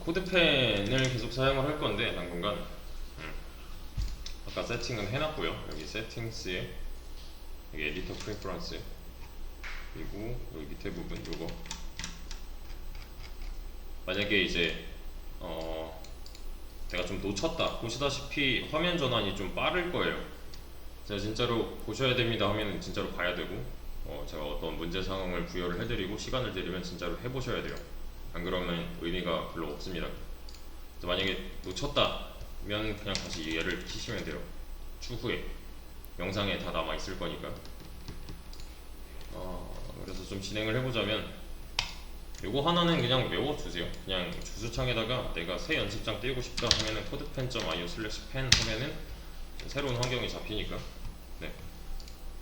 코드펜을 계속 사용을 할 건데 당분간 아까 세팅은 해놨고요. 여기 세팅스에 여기 에디터 프레퍼런스 그리고 여기 밑에 부분 요거 만약에 이제 내가 좀 놓쳤다 보시다시피 화면 전환이 좀 빠를 거예요. 제가 진짜로 보셔야 됩니다 하면은 진짜로 봐야 되고 제가 어떤 문제 상황을 부여를 해드리고 시간을 드리면 진짜로 해보셔야 돼요. 안 그러면 의미가 별로 없습니다. 만약에 놓쳤다면 그냥 다시 얘를 키시면 돼요. 추후에 영상에 다 남아 있을 거니까. 그래서 좀 진행을 해보자면 요거 하나는 그냥 외워주세요. 그냥 주소창에다가 내가 새 연습장 띄우고 싶다 하면은 codepen.io/pen 하면은 새로운 환경이 잡히니까 네,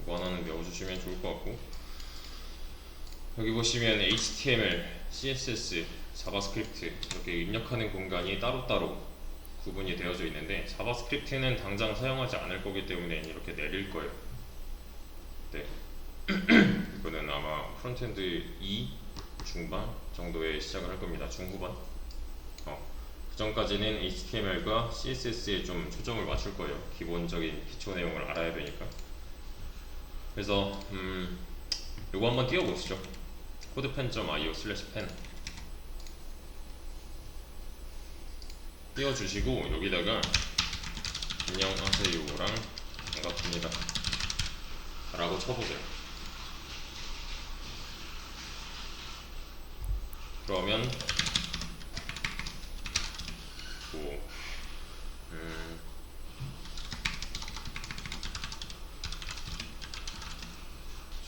이거 하나는 외워주시면 좋을 것 같고, 여기 보시면 HTML, CSS, 자바스크립트 이렇게 입력하는 공간이 따로따로 구분이 되어져 있는데 자바스크립트는 당장 사용하지 않을 거기 때문에 이렇게 내릴 거예요. 네. 이거는 아마 프론트엔드 2 중반 정도에 시작을 할 겁니다. 중후반. 그 전까지는 HTML과 CSS에 좀 초점을 맞출 거예요. 기본적인 기초 내용을 알아야 되니까. 그래서 요거 한번 띄워보시죠. codepen.io/pen 띄워주시고 여기다가 안녕하세요랑 반갑습니다 라고 쳐보세요. 그러면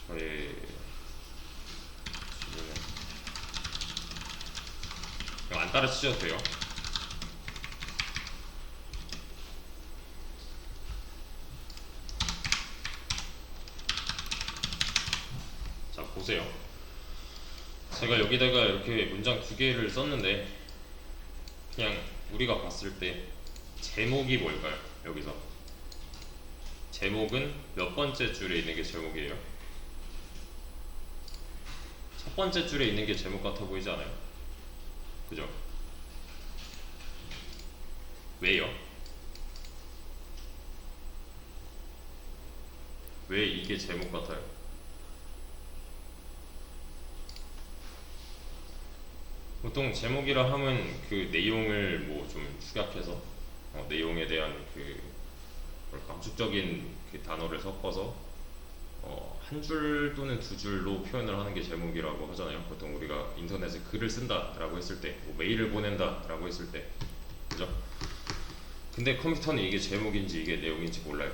저의 질문은 그냥 안 따라치셔도 돼요. 자 보세요. 제가 여기다가 이렇게 문장 두 개를 썼는데 그냥 우리가 봤을 때 제목이 뭘까요? 여기서 제목은 몇 번째 줄에 있는 게 제목이에요? 첫 번째 줄에 있는 게 제목 같아 보이지 않아요? 그죠? 왜요? 왜 이게 제목 같아요? 보통 제목이라 하면 그 내용을 뭐 좀 축약해서 내용에 대한 그 감축적인 그 단어를 섞어서 한 줄 또는 두 줄로 표현을 하는 게 제목이라고 하잖아요. 보통 우리가 인터넷에 글을 쓴다라고 했을 때, 뭐 메일을 보낸다라고 했을 때, 그죠? 근데 컴퓨터는 이게 제목인지 이게 내용인지 몰라요.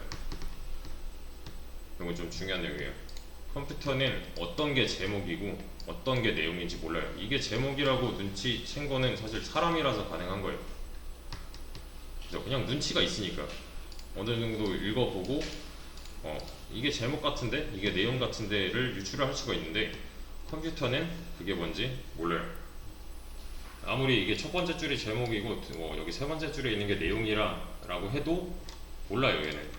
이건 좀 중요한 내용이에요. 컴퓨터는 어떤 게 제목이고 어떤 게 내용인지 몰라요. 이게 제목이라고 눈치챈 거는 사실 사람이라서 가능한 거예요. 그죠? 그냥 눈치가 있으니까 어느 정도 읽어보고 이게 제목 같은데 이게 내용 같은데를 유추를 할 수가 있는데 컴퓨터는 그게 뭔지 몰라요. 아무리 이게 첫 번째 줄이 제목이고 여기 세 번째 줄에 있는 게 내용이라고 해도 몰라요. 얘는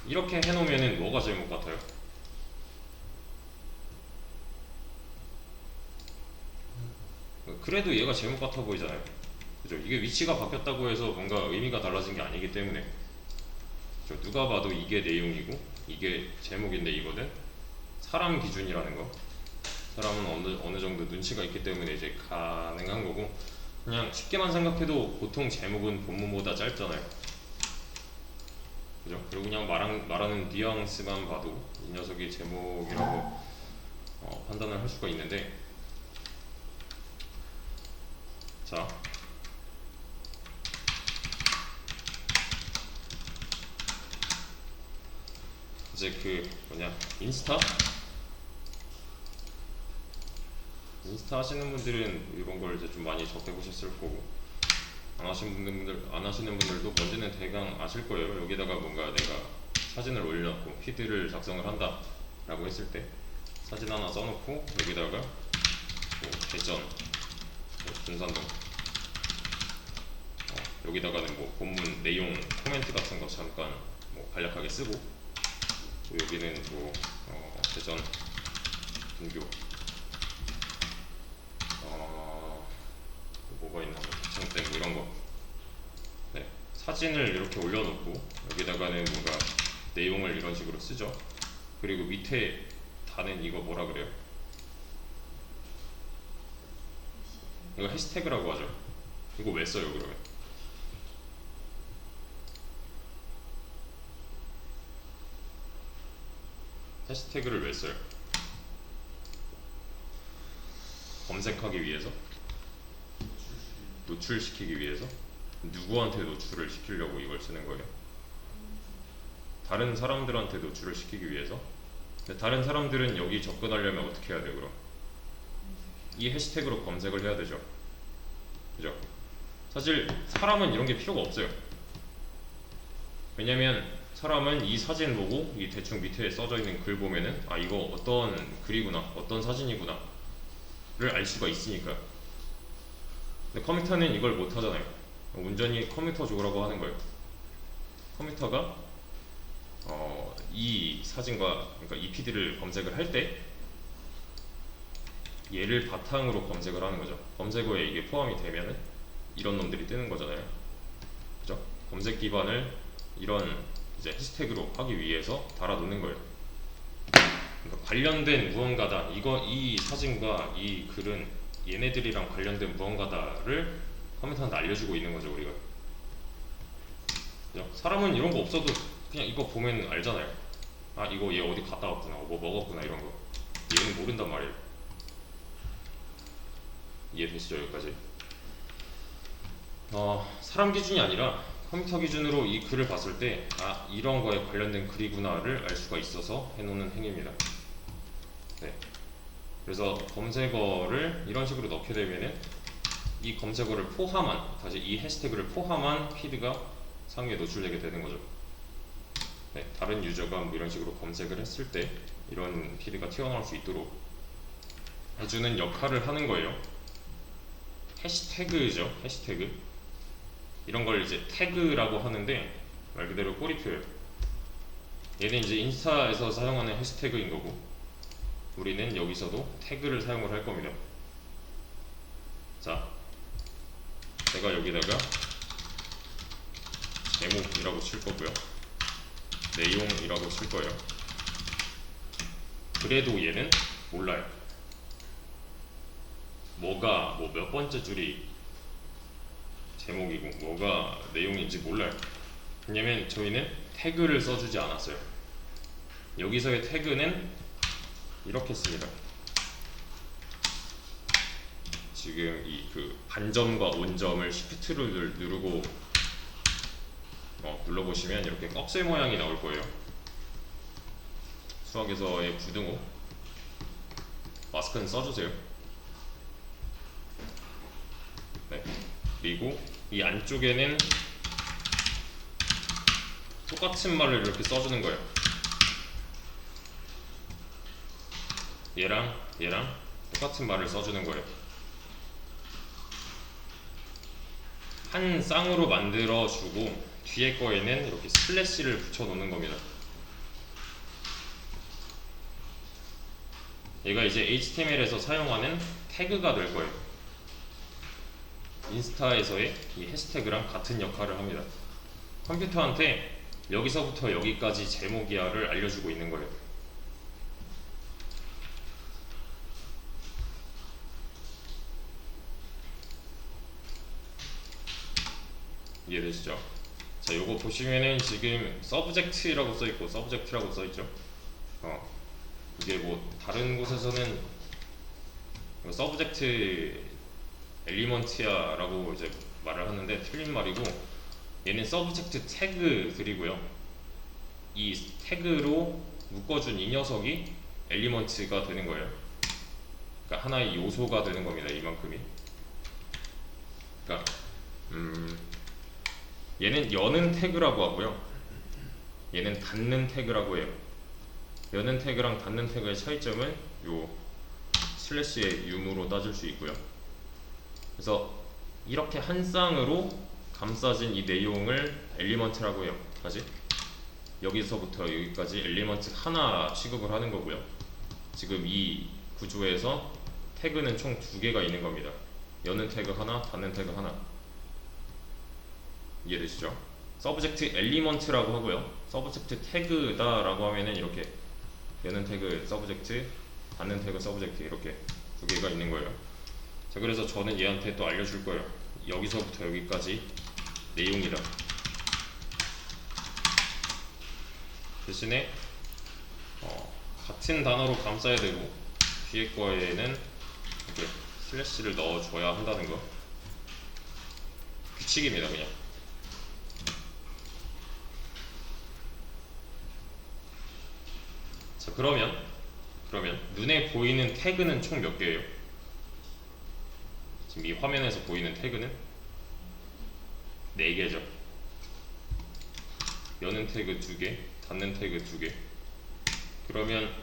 이렇게 해놓으면은 뭐가 제목 같아요? 그래도 얘가 제목 같아 보이잖아요. 그죠? 이게 위치가 바뀌었다고 해서 뭔가 의미가 달라진 게 아니기 때문에 누가 봐도 이게 내용이고 이게 제목인데 이거는 사람 기준이라는 거. 사람은 어느 정도 눈치가 있기 때문에 이제 가능한 거고, 그냥 쉽게만 생각해도 보통 제목은 본문보다 짧잖아요. 그죠? 그리고 그냥 말하는 뉘앙스만 봐도 이 녀석이 제목이라고 판단을 할 수가 있는데, 자 이제 그 인스타 하시는 분들은 이런 걸 이제 좀 많이 접해 보셨을 거고, 안 하시는 분들도 뭔지는 대강 아실 거예요. 여기다가 뭔가 내가 사진을 올려놓고 피드를 작성을 한다 라고 했을 때 사진 하나 써놓고 여기다가 대전, 군산동 여기다가는 뭐 본문 내용 코멘트 같은 거 잠깐 간략하게 쓰고, 또 여기는 또 대전 분교 뭐가 있나 사진을 이렇게 올려놓고 여기다가는 뭔가 내용을 이런 식으로 쓰죠. 그리고 밑에 다는 이거 뭐라 그래요? 이거 해시태그라고 하죠. 이거 왜 써요 그러면? 해시태그를 왜 써요? 검색하기 위해서? 노출시키기 위해서? 누구한테 노출을 시키려고 이걸 쓰는 거예요? 다른 사람들한테 노출을 시키기 위해서? 근데 다른 사람들은 여기 접근하려면 어떻게 해야 돼요 그럼? 이 해시태그로 검색을 해야 되죠. 그죠? 사실 사람은 이런 게 필요가 없어요. 왜냐면 사람은 이 사진 보고 이 대충 밑에 써져 있는 글 보면은 아 이거 어떤 글이구나 어떤 사진이구나 를 알 수가 있으니까요. 근데 컴퓨터는 이걸 못 하잖아요. 온전히 컴퓨터 쪽이라고 하는 거예요. 컴퓨터가 이 사진과 그러니까 이 PD를 검색을 할 때 얘를 바탕으로 검색을 하는 거죠. 검색어에 이게 포함이 되면은 이런 놈들이 뜨는 거잖아요. 그죠? 검색 기반을 이런 이제 해시태그로 하기 위해서 달아놓는 거예요. 그러니까 관련된 무언가다. 이 사진과 이 글은 얘네들이랑 관련된 무언가다를 컴퓨터한테 알려주고 있는 거죠, 우리가. 그죠? 사람은 이런 거 없어도 그냥 이거 보면 알잖아요. 아, 이거 얘 어디 갔다 왔구나, 뭐 먹었구나 이런 거. 얘는 모른단 말이에요. 이해되시죠, 여기까지? 사람 기준이 아니라 컴퓨터 기준으로 이 글을 봤을 때 아, 이런 거에 관련된 글이구나를 알 수가 있어서 해놓는 행위입니다. 네. 그래서 검색어를 이런 식으로 넣게 되면은 이 검색어를 포함한, 다시 이 해시태그를 포함한 피드가 상위에 노출되게 되는 거죠. 네, 다른 유저가 뭐 이런 식으로 검색을 했을 때 이런 피드가 튀어나올 수 있도록 해주는 역할을 하는 거예요. 해시태그죠, 해시태그. 이런 걸 이제 태그라고 하는데 말 그대로 꼬리표예요. 얘는 이제 인스타에서 사용하는 해시태그인 거고 우리는 여기서도 태그를 사용을 할 겁니다. 자, 제가 여기다가 제목이라고 칠 거고요. 내용이라고 칠 거예요. 그래도 얘는 몰라요. 뭐가 뭐 몇 번째 줄이 제목이고 뭐가 내용인지 몰라요. 왜냐면 저희는 태그를 써주지 않았어요. 여기서의 태그는 이렇게 씁니다. 지금 이 그 반점과 온점을 Shift를 누르고 눌러보시면 이렇게 꺽쇠 모양이 나올 거예요. 수학에서의 부등호. 마스크는 써주세요. 네. 그리고 이 안쪽에는 똑같은 말을 이렇게 써주는 거예요. 얘랑 똑같은 말을 써주는 거예요. 한 쌍으로 만들어주고 뒤에 거에는 이렇게 슬래시를 붙여놓는 겁니다. 얘가 이제 HTML에서 사용하는 태그가 될 거예요. 인스타에서의 이 해시태그랑 같은 역할을 합니다. 컴퓨터한테 여기서부터 여기까지 제목이야를 알려주고 있는 거예요. 이해되시죠? 자, 요거 보시면은 지금 subject라고 써있고 subject라고 써있죠? 이게 뭐 다른 곳에서는 subject 엘리먼트야 라고 이제 말을 하는데 틀린 말이고, 얘는 subject 태그들이고요. 이 태그로 묶어준 이 녀석이 엘리먼트가 되는 거예요. 그러니까 하나의 요소가 되는 겁니다. 이만큼이. 그러니까 얘는 여는 태그라고 하고요. 얘는 닫는 태그라고 해요. 여는 태그랑 닫는 태그의 차이점은 요 슬래시의 유무로 따질 수 있고요. 그래서 이렇게 한 쌍으로 감싸진 이 내용을 엘리먼트라고 해요. 다시 여기서부터 여기까지 엘리먼트 하나 취급을 하는 거고요. 지금 이 구조에서 태그는 총 2개가 있는 겁니다. 여는 태그 하나, 닫는 태그 하나. 이해되시죠? 서브젝트 엘리먼트라고 하고요. 서브젝트 태그다라고 하면은 이렇게 여는 태그 서브젝트, 닫는 태그 서브젝트 이렇게 두 개가 있는 거예요. 자, 그래서 저는 얘한테 또 알려줄 거예요. 여기서부터 여기까지 내용이라. 대신에 같은 단어로 감싸야 되고 뒤에 거에는 이렇게 슬래시를 넣어줘야 한다는 거. 규칙입니다, 그냥. 자, 그러면 눈에 보이는 태그는 총 몇 개예요? 지금 이 화면에서 보이는 태그는 4개죠. 여는 태그 2개, 닫는 태그 2개. 그러면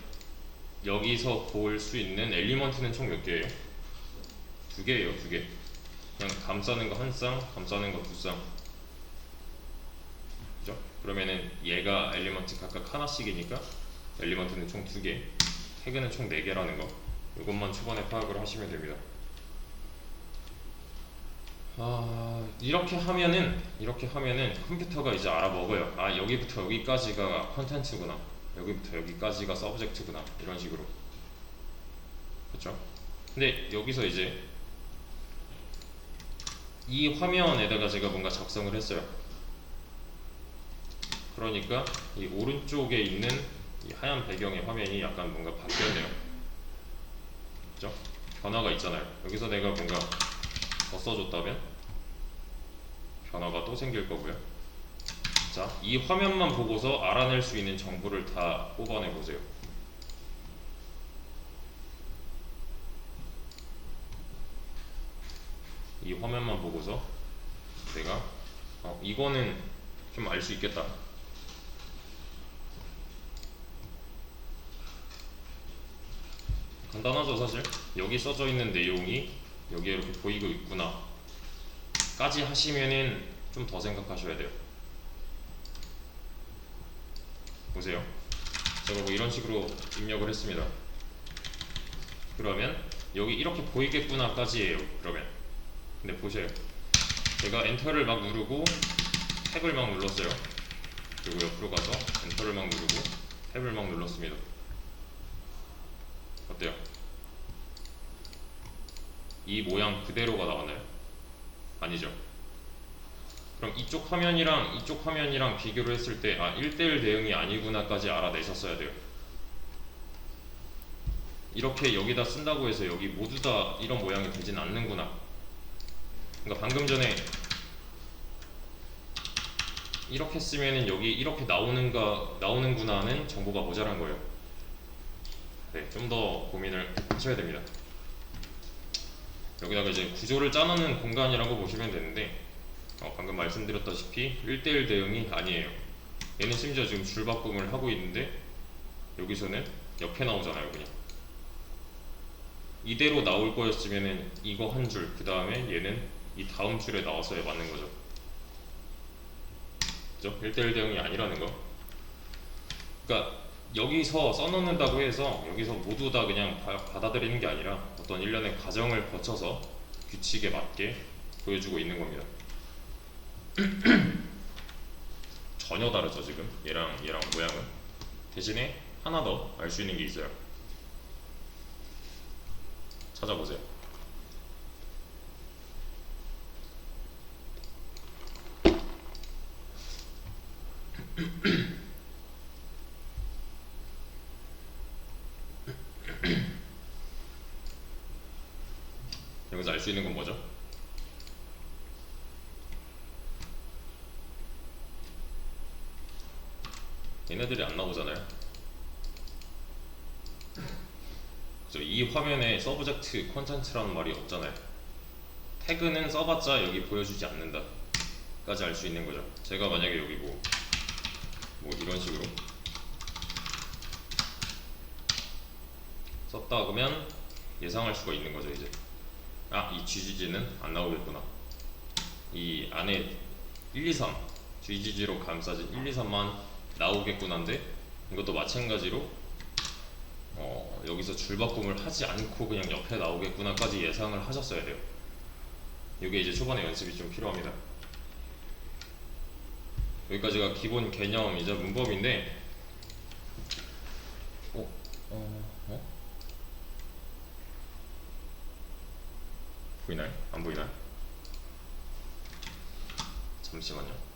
여기서 볼 수 있는 엘리먼트는 총 몇 개예요? 2개예요, 2개. 그냥 감싸는 거 한 쌍, 감싸는 거 2쌍. 그죠? 그러면은 얘가 엘리먼트 각각 하나씩이니까 엘리먼트는 총 2개, 태그는 총 4개라는 거. 이것만 초반에 파악을 하시면 됩니다. 이렇게 하면은 컴퓨터가 이제 알아먹어요. 아, 여기부터 여기까지가 컨텐츠구나, 여기부터 여기까지가 서브젝트구나, 이런 식으로. 그렇죠? 근데 여기서 이제 이 화면에다가 제가 뭔가 작성을 했어요. 그러니까 이 오른쪽에 있는 이 하얀 배경의 화면이 약간 뭔가 바뀌었네요. 그죠? 변화가 있잖아요. 여기서 내가 뭔가 더 써줬다면 변화가 또 생길 거고요. 자, 이 화면만 보고서 알아낼 수 있는 정보를 다 뽑아내 보세요. 이 화면만 보고서 내가 이거는 좀 알 수 있겠다. 간단하죠, 사실. 여기 써져 있는 내용이 여기에 이렇게 보이고 있구나 까지 하시면은 좀 더 생각하셔야 돼요. 보세요. 제가 뭐 이런 식으로 입력을 했습니다. 그러면 여기 이렇게 보이겠구나 까지예요. 그러면 근데 보세요. 제가 엔터를 막 누르고 탭을 막 눌렀어요. 그리고 옆으로 가서 엔터를 막 누르고 탭을 막 눌렀습니다. 어때요? 이 모양 그대로가 나왔나요? 아니죠. 그럼 이쪽 화면이랑 비교를 했을 때 1:1 대응이 아니구나까지 알아내셨어야 돼요. 이렇게 여기다 쓴다고 해서 여기 모두 다 이런 모양이 되진 않는구나. 그러니까 방금 전에 이렇게 쓰면은 여기 이렇게 나오는구나는 정보가 모자란 거예요. 네, 좀 더 고민을 하셔야 됩니다. 여기다가 이제 구조를 짜놓는 공간이라고 보시면 되는데 방금 말씀드렸다시피 1:1 대응이 아니에요. 얘는 심지어 지금 줄바꿈을 하고 있는데 여기서는 옆에 나오잖아요. 그냥 이대로 나올 거였으면은 이거 한 줄, 그 다음에 얘는 이 다음 줄에 나왔어야 맞는 거죠. 그죠? 1:1 대응이 아니라는 거. 그러니까 여기서 써놓는다고 해서 여기서 모두 다 그냥 받아들이는 게 아니라 어떤 일련의 과정을 거쳐서 규칙에 맞게 보여주고 있는 겁니다. 전혀 다르죠, 지금 얘랑 모양은. 대신에 하나 더 알 수 있는 게 있어요. 찾아보세요. 여기서 알 수 있는 건 뭐죠? 얘네들이 안 나오잖아요. 그죠? 이 화면에 서브젝트 컨텐츠라는 말이 없잖아요. 태그는 써봤자 여기 보여주지 않는다 까지 알 수 있는 거죠. 제가 만약에 여기 뭐 이런 식으로 썼다 그러면 예상할 수가 있는 거죠. 이제 이 GGG는 안 나오겠구나. 이 안에 1, 2, 3 GGG로 감싸진 1, 2, 3만 나오겠구나인데 이것도 마찬가지로 여기서 줄바꿈을 하지 않고 그냥 옆에 나오겠구나까지 예상을 하셨어야 돼요. 이게 이제 초반에 연습이 좀 필요합니다. 여기까지가 기본 개념이자 문법인데 보이나요? 안 보이나요? 잠시만요.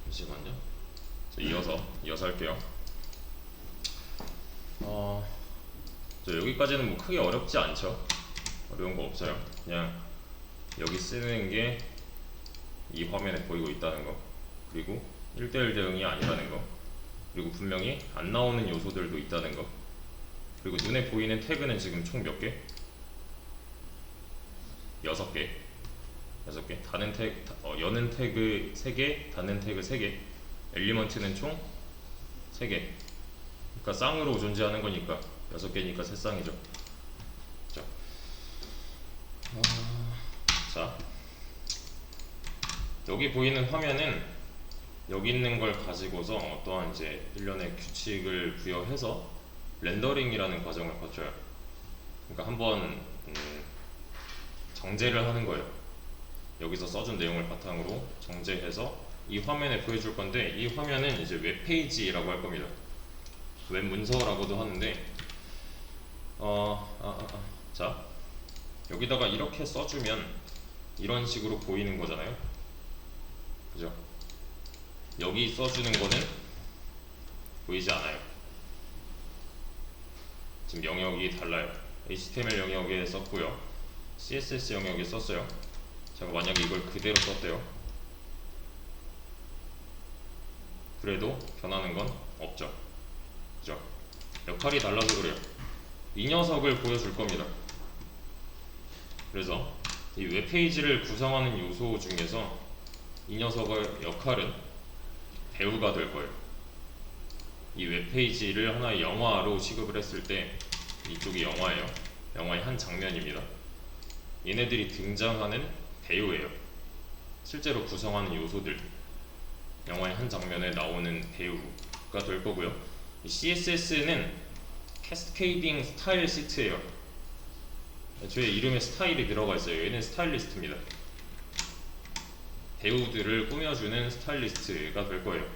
잠시만요. 이어서 할게요. 여기까지는 뭐 크게 어렵지 않죠? 어려운 거 없어요. 그냥 여기 쓰는 게 이 화면에 보이고 있다는 거, 그리고 1대1 대응이 아니라는 거, 그리고 분명히 안 나오는 요소들도 있다는 거, 그리고 눈에 보이는 태그는 지금 총 몇 개? 6개. 다는 태그, 여는 태그 3개, 닫는 태그 3개, 엘리먼트는 총 3개. 그러니까 쌍으로 존재하는 거니까 6개니까 3쌍이죠. 자, 여기 보이는 화면은 여기 있는 걸 가지고서 어떠한 이제 일련의 규칙을 부여해서 렌더링이라는 과정을 거쳐요. 그러니까 한번 정제를 하는 거예요. 여기서 써준 내용을 바탕으로 정제해서 이 화면에 보여줄 건데, 이 화면은 이제 웹페이지라고 할 겁니다. 웹 문서라고도 하는데, 자, 여기다가 이렇게 써주면 이런 식으로 보이는 거잖아요. 그죠? 여기 써주는 거는 보이지 않아요. 지금 영역이 달라요. HTML 영역에 썼고요, CSS 영역에 썼어요. 제가 만약에 이걸 그대로 썼대요. 그래도 변하는 건 없죠. 그죠? 역할이 달라서 그래요. 이 녀석을 보여줄 겁니다. 그래서 이 웹페이지를 구성하는 요소 중에서 이 녀석의 역할은 배우가 될 거예요. 이 웹페이지를 하나의 영화로 취급을 했을 때 이쪽이 영화예요. 영화의 한 장면입니다. 얘네들이 등장하는 배우예요. 실제로 구성하는 요소들, 영화의 한 장면에 나오는 배우가 될 거고요. 이 CSS는 캐스케이딩 스타일 시트예요. 애초에 이름에 스타일이 들어가 있어요. 얘는 스타일리스트입니다. 배우들을 꾸며주는 스타일리스트가 될 거예요.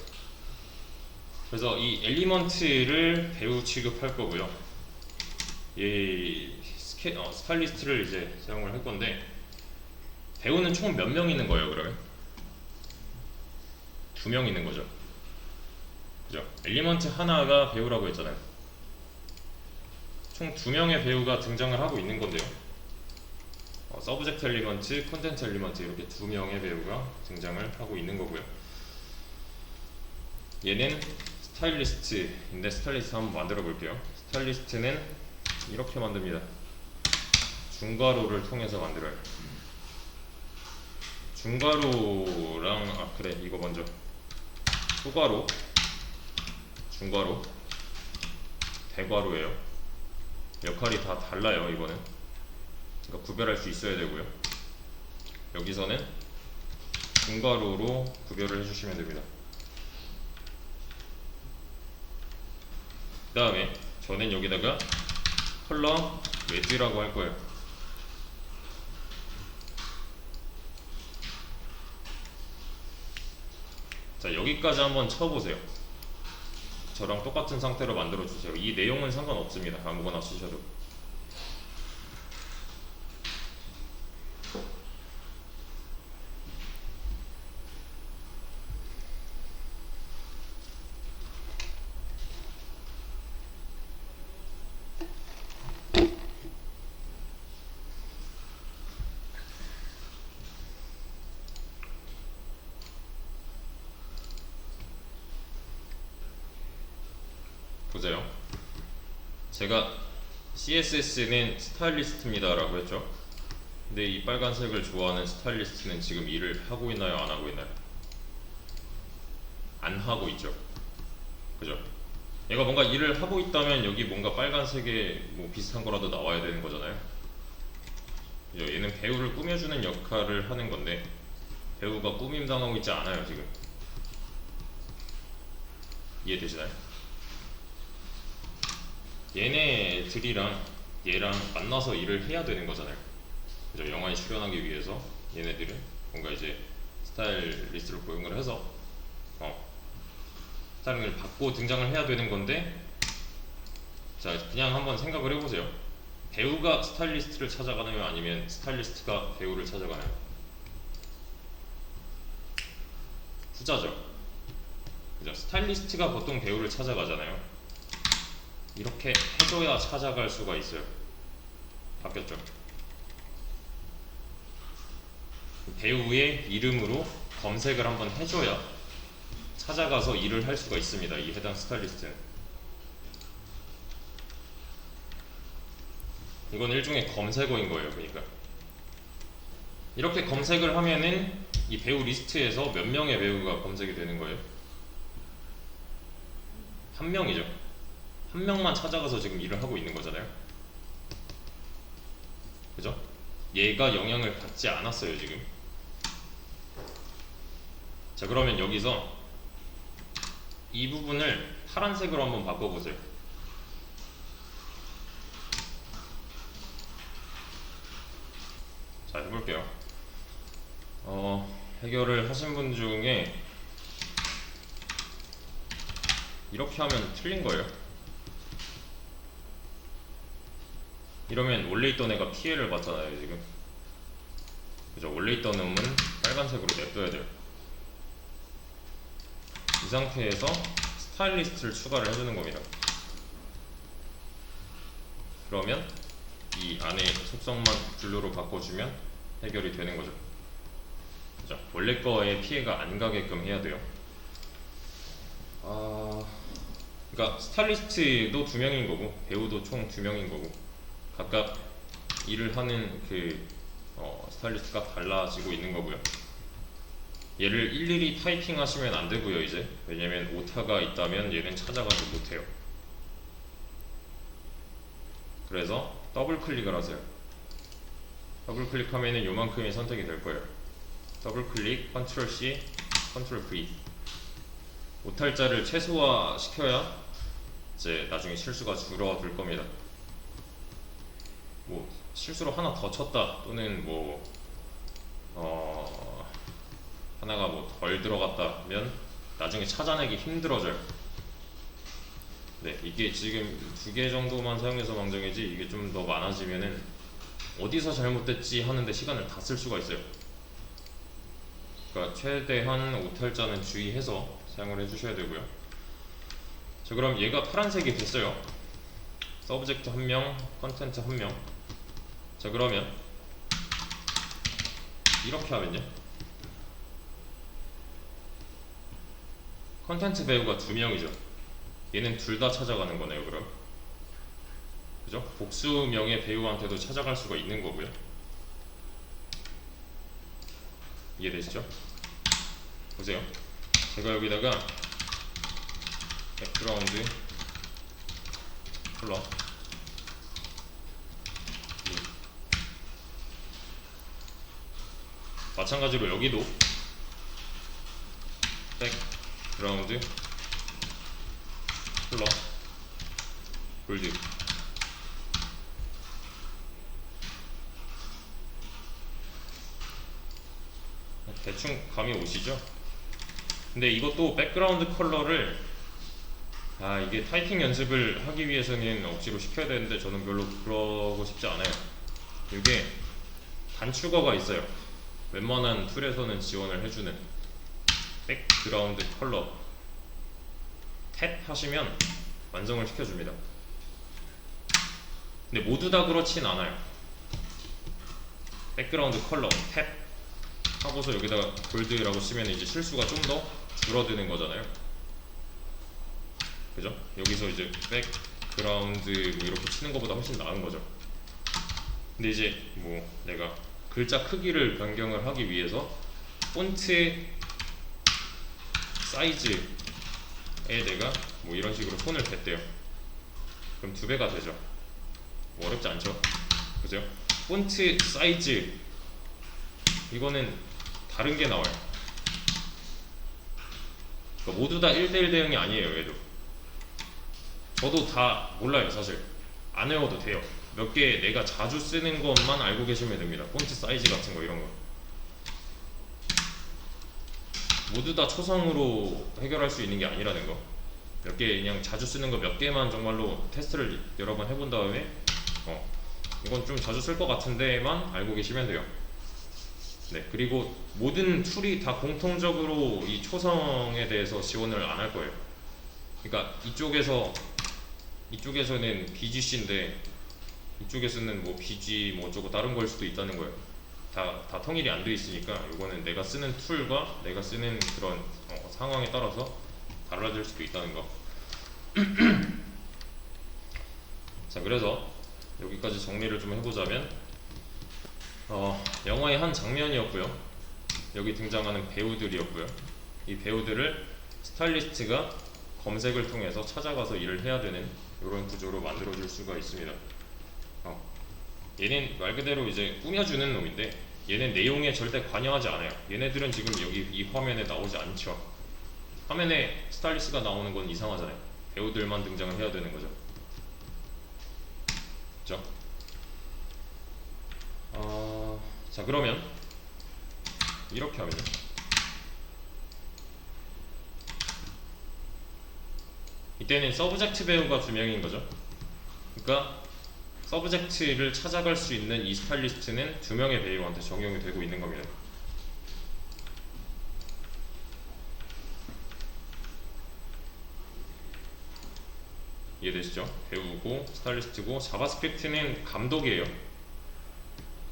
그래서 이 엘리먼트를 배우 취급할 거고요. 이 스타일리스트를 이제 사용을 할 건데, 배우는 총 몇 명 있는 거예요, 그러면? 2명 있는 거죠. 그죠? 엘리먼트 하나가 배우라고 했잖아요. 총 2명의 배우가 등장을 하고 있는 건데요. 서브젝트 엘리먼트, 콘텐츠 엘리먼트, 이렇게 2명의 배우가 등장을 하고 있는 거고요. 얘는 스타일리스트인데, 스타일리스트 한번 만들어 볼게요. 스타일리스트는 이렇게 만듭니다. 중괄호를 통해서 만들어요. 중괄호랑 그래, 이거 먼저 소괄호, 중괄호, 대괄호예요. 역할이 다 달라요. 이거는 그러니까 구별할 수 있어야 되고요. 여기서는 중괄호로 구별을 해주시면 됩니다. 그 다음에 저는 여기다가 컬러 웨지라고 할 거예요. 자, 여기까지 한번 쳐보세요. 저랑 똑같은 상태로 만들어 주세요. 이 내용은 상관없습니다. 아무거나 쓰셔도. 보세요. 제가 CSS는 스타일리스트입니다 라고 했죠. 근데 이 빨간색을 좋아하는 스타일리스트는 지금 일을 하고 있나요? 안 하고 있나요? 안 하고 있죠. 그죠? 얘가 뭔가 일을 하고 있다면 여기 뭔가 빨간색에 뭐 비슷한 거라도 나와야 되는 거잖아요. 그죠? 얘는 배우를 꾸며주는 역할을 하는 건데, 배우가 꾸밈당하고 있지 않아요 지금. 이해되시나요? 얘네들이랑 얘랑 만나서 일을 해야 되는 거잖아요. 그죠? 영화에 출연하기 위해서 얘네들은 뭔가 이제 스타일리스트를 고용을 해서 스타일링을 받고 등장을 해야 되는 건데, 자 그냥 한번 생각을 해보세요. 배우가 스타일리스트를 찾아가나요? 아니면 스타일리스트가 배우를 찾아가나요? 후자죠. 그죠? 스타일리스트가 보통 배우를 찾아가잖아요. 이렇게 해줘야 찾아갈 수가 있어요. 바뀌었죠? 배우의 이름으로 검색을 한번 해줘야 찾아가서 일을 할 수가 있습니다. 이 해당 스타일리스트는. 이건 일종의 검색어인 거예요. 그러니까 이렇게 검색을 하면은 이 배우 리스트에서 몇 명의 배우가 검색이 되는 거예요? 한 명이죠. 한 명만 찾아가서 지금 일을 하고 있는 거잖아요. 그죠? 얘가 영향을 받지 않았어요 지금. 자 그러면 여기서 이 부분을 파란색으로 한번 바꿔보세요. 자 해볼게요. 해결을 하신 분 중에 이렇게 하면 틀린 거예요. 이러면 원래 있던 애가 피해를 받잖아요 지금. 그죠? 원래 있던 놈은 빨간색으로 냅둬야 돼요. 이 상태에서 스타일리스트를 추가를 해주는 겁니다. 그러면 이 안에 속성만 블루로 바꿔주면 해결이 되는 거죠. 그죠? 원래 거에 피해가 안 가게끔 해야 돼요. 그러니까 스타일리스트도 2명인 거고 배우도 총 2명인 거고 각각 일을 하는 그 스타일리스트가 달라지고 있는 거고요. 얘를 일일이 타이핑 하시면 안 되고요 이제. 왜냐면 오타가 있다면 얘는 찾아가지 못해요. 그래서 더블 클릭을 하세요. 더블 클릭하면은 요만큼이 선택이 될 거예요. 더블 클릭, 컨트롤 C, 컨트롤 V. 오탈자를 최소화 시켜야 이제 나중에 실수가 줄어들 겁니다. 뭐 실수로 하나 더 쳤다 또는 뭐 하나가 뭐 덜 들어갔다면 나중에 찾아내기 힘들어져요. 네, 이게 지금 2개 정도만 사용해서 망정이지 이게 좀 더 많아지면은 어디서 잘못됐지 하는데 시간을 다 쓸 수가 있어요. 그러니까 최대한 오탈자는 주의해서 사용을 해주셔야 되고요. 자 그럼 얘가 파란색이 됐어요. 서브젝트 1명, 컨텐트 1명. 자 그러면 이렇게 하면요, 컨텐트 배우가 2명이죠. 얘는 둘 다 찾아가는 거네요. 그럼 그죠? 복수명의 배우한테도 찾아갈 수가 있는 거고요. 이해되시죠? 보세요. 제가 여기다가 백그라운드 컬러 마찬가지로 여기도 백그라운드 컬러 골드. 대충 감이 오시죠? 근데 이것도 백그라운드 컬러를 이게 타이핑 연습을 하기 위해서는 억지로 시켜야 되는데 저는 별로 그러고 싶지 않아요. 이게 단축어가 있어요. 웬만한 툴에서는 지원을 해주는 백그라운드 컬러 탭 하시면 완성을 시켜줍니다. 근데 모두 다 그렇진 않아요. 백그라운드 컬러 탭 하고서 여기다가 골드라고 치면 이제 실수가 좀 더 줄어드는 거잖아요. 그죠? 여기서 이제 백그라운드 뭐 이렇게 치는 것보다 훨씬 나은 거죠. 근데 이제 뭐 내가 글자 크기를 변경을 하기 위해서 폰트 사이즈에 내가 뭐 이런 식으로 손을 댔대요. 그럼 2배가 되죠. 뭐 어렵지 않죠? 그죠? 폰트 사이즈 이거는 다른 게 나와요. 그러니까 모두 다 1:1 대응이 아니에요. 얘도 저도 다 몰라요 사실. 안 외워도 돼요. 몇 개 내가 자주 쓰는 것만 알고 계시면 됩니다. 폰트 사이즈 같은 거 이런 거 모두 다 초성으로 해결할 수 있는 게 아니라는 거. 몇 개 그냥 자주 쓰는 거 몇 개만 정말로 테스트를 여러 번 해본 다음에 이건 좀 자주 쓸 것 같은데만 알고 계시면 돼요. 네, 그리고 모든 툴이 다 공통적으로 이 초성에 대해서 지원을 안 할 거예요. 그러니까 이쪽에서는 BGC인데 이쪽에서는 뭐 BG 뭐 어쩌고 다른 걸 수도 있다는 거예요. 다 통일이 안 돼 있으니까 이거는 내가 쓰는 툴과 내가 쓰는 그런 상황에 따라서 달라질 수도 있다는 거. 자, 그래서 여기까지 정리를 좀 해보자면 영화의 한 장면이었고요. 여기 등장하는 배우들이었고요. 이 배우들을 스타일리스트가 검색을 통해서 찾아가서 일을 해야 되는 이런 구조로 만들어줄 수가 있습니다. 얘는 말 그대로 이제 꾸며주는 놈인데 얘는 내용에 절대 관여하지 않아요. 얘네들은 지금 여기 이 화면에 나오지 않죠. 화면에 스타일리스트가 나오는 건 이상하잖아요. 배우들만 등장을 해야 되는 거죠. 그죠? 자, 그러면 이렇게 하면요. 이때는 서브젝트 배우가 2명인 거죠. 그러니까 서브젝트를 찾아갈 수 있는 이 스타일리스트는 2명의 배우한테 적용이 되고 있는 겁니다. 이해되시죠? 배우고 스타일리스트고 자바스크립트는 감독이에요.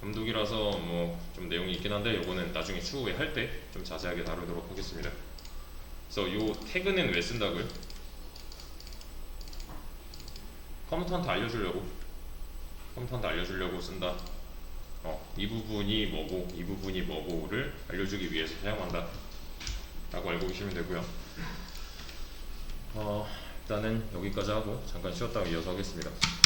감독이라서 뭐 좀 내용이 있긴 한데 요거는 나중에 추후에 할 때 좀 자세하게 다루도록 하겠습니다. 그래서 요 태그는 왜 쓴다고요? 컴퓨터한테 알려주려고 쓴다. 이 부분이 뭐고 이 부분이 뭐고를 알려주기 위해서 사용한다 라고 알고 계시면 되고요. 일단은 여기까지 하고 잠깐 쉬었다가 이어서 하겠습니다.